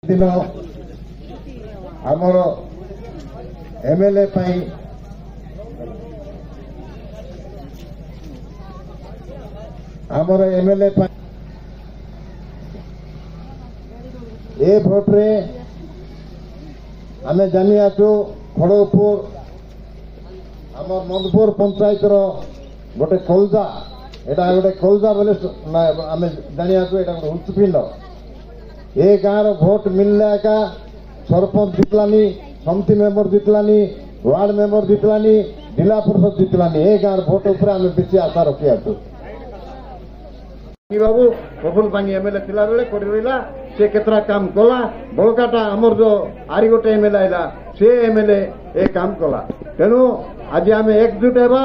दिन आमर एमएलए आमर एमएलए ए भोट रे आमे जानी आछु खड़गपुर आमर नंदपुर पंचायत रो गोटे कलजा एटा गोटे कलजा बोले आमे जानी आछु एटा गोटे हुंसपिंड ए गाँव भोट मिलने का सरपंच जितलानी समिति मेंबर जितलानी वार्ड मेंबर जितलानी जिला परिषद जितलानी ए गाँव भोट उपर आम बेसी आशा रखी आसु बाबू प्रफुल्ल पांगी एमएलए थिला बेले कोडी रहिला से केतरा काम कला बळकाटा हमर जो आरी गोटे एमएलए आइला से एमएलए ए काम कला तेनु आज आम एकजुट हेबा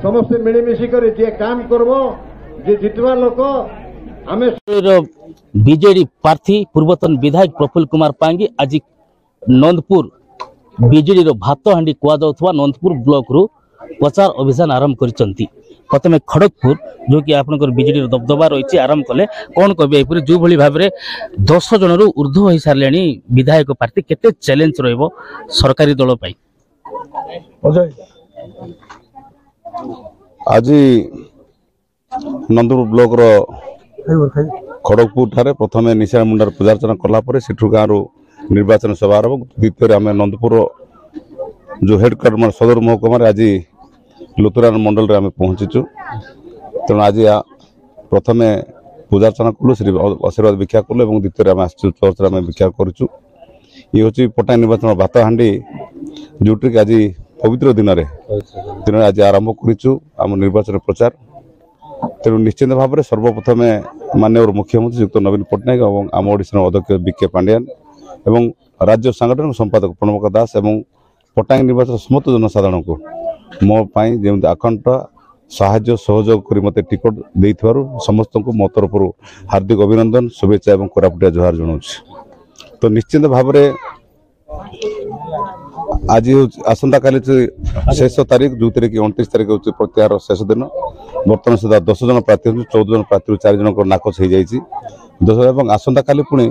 समस्त मिलीमिशी कर जे काम करबो जे जितवा लोक आमे बीजेडी प्रार्थी पूर्वतन विधायक प्रफुल्ल कुमार पांगी आज नंदपुर बीजेडी भातहांडी कहुवा नंदपुर ब्लॉक रु प्रचार अभियान आरंभ कर प्रथम खड़गपुर जो कि आपनकर बीजेडी दबदबा रही आरंभ कले कौन कहे जो भली भाव में 10 जन रु ऊर्ध्व हो सारे विधायक प्रार्थी केते चैलेंज रहिबो सरकारी दल पाई आज नंदपुर ब्लॉक रो खड़गपुर ठारे प्रथम निशा मुंडार पूजार्चना कलापर सेठू गाँव निर्वाचन सभा आरंभ द्वितीय आम नंदपुर जो हेडक्वार्टर सदर महकुमार आज लुतुरान मंडल रे आम पहुंचीचु तेणु आज प्रथम पूजार्चना कलु श्री आशीर्वाद भिक्षा कलु और द्वितीय आम आसचु चर्च आम भिक्षा करूँ ये हूँ पट्टा निर्वाचन भातहांडी जोटी आज पवित्र दिन में आज आरंभ करूँ आम निर्वाचन प्रचार तेणु निश्चित भाव में सर्वप्रथम माननीय मुख्यमंत्री युक्त नवीन पट्टनायक और आम ओडिशा अध्यक्ष बीके पांड्यान एवं राज्य सांगठनिक संपादक प्रणव दास एवं पट्टांगी निर्वाचन समस्त जनसाधारण को मो जमी आखंड साहाय्य सहयोग कर मत टिकट दे समस्त को मो तरफ हार्दिक अभिनंदन शुभेच्छा और कोरापुटिया जोहार जनाऊँ तो निश्चित भाव में आज आसंता काली शेष तारीख जो कि 29 तारीख हूँ प्रत्याहार शेष दिन बर्तमान सुधा 10 जन प्रार्थी 14 जन प्रार्थी 4 जन नाकच हो जाए 10 और आसंता काली पुणी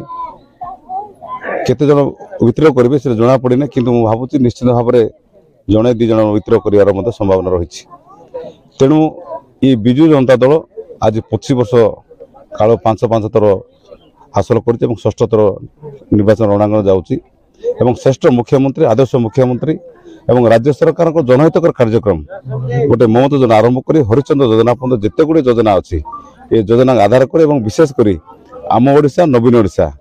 केते जन विद्रोह करेंगे से जना पड़ना कि भावुँ निश्चित भाव में जड़े 2 जन विद्रोह कर संभावना रही तेणु ये विजु जनता दल आज 25 वर्ष काल 5 थर हासिल कर 6ठ थर निर्वाचन रणांगण जाऊँगी एवं श्रेष्ठ मुख्यमंत्री आदर्श मुख्यमंत्री एवं राज्य सरकार को जनहितकर कार्यक्रम गोटे ममता योजना आरंभ कर हरिचंद्र योजना पर्यटन जिते गुड़े योजना अच्छी ये योजना आधार कर विशेषकर आम ओडिशा नवीन ओडिशा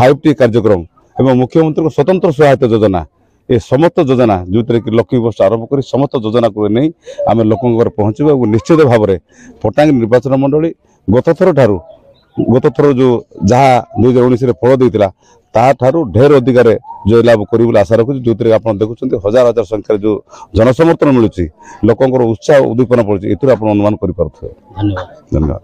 5T कार्यक्रम एवं मुख्यमंत्री को स्वतंत्र सहायता योजना ये समस्त योजना जो कि लक्ष्मी बस आरंभ कर समस्त योजना को नहीं आम लोक पहुँचवा और निश्चित भाव में पट्टांगी निर्वाचन मंडली गत थर जो जहाँ 2019 फल देता ताठारू ढेर अधिकार जय लाभ कर आशा रखुच्छी जो आप देखुं हजार हजार संख्यार जो जनसमर्थन मिलूँ लोकंर उत्साह उद्दीपना पड़े ये आप अनुमान कर धन्यवाद।